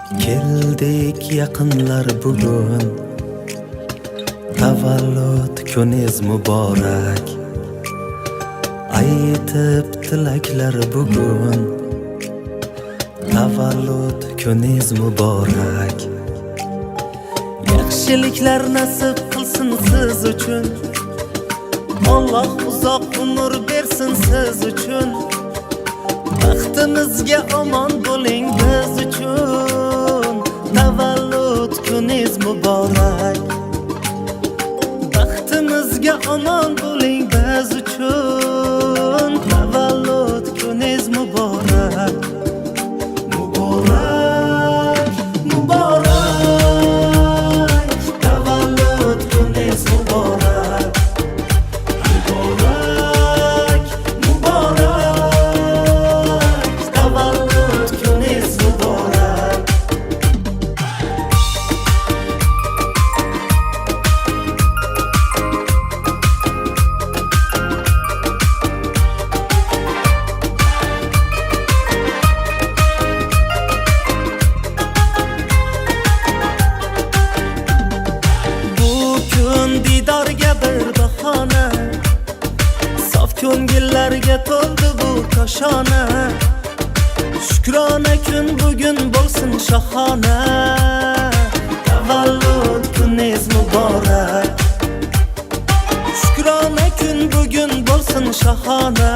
Keldik yaqinlar bugun, tavallud kuningiz muborak. Aytib tilaklar bugun, tavallud kuningiz muborak. Yaxshiliklar nasib qilsin siz uchun, Alloh uzoq umr bersin siz uchun. Baxtimizga omon bo'ling biz uchun, tavallud kuningiz muborak. Baxtimizga omon bo'ling biz uchun, tavallud kuningiz muborak. Muborak, muborak, tavallud kuningiz muborak. Muborak, muborak, tavallud kuningiz muborak. Bu kun didorga bir bahona, sof ko'ngillarga to'ldi bu koshona. Shukrona kun bugun bo'lsin shohona, tavallud kuningiz muborak. Shukrona kun bugun bo'lsin shohona,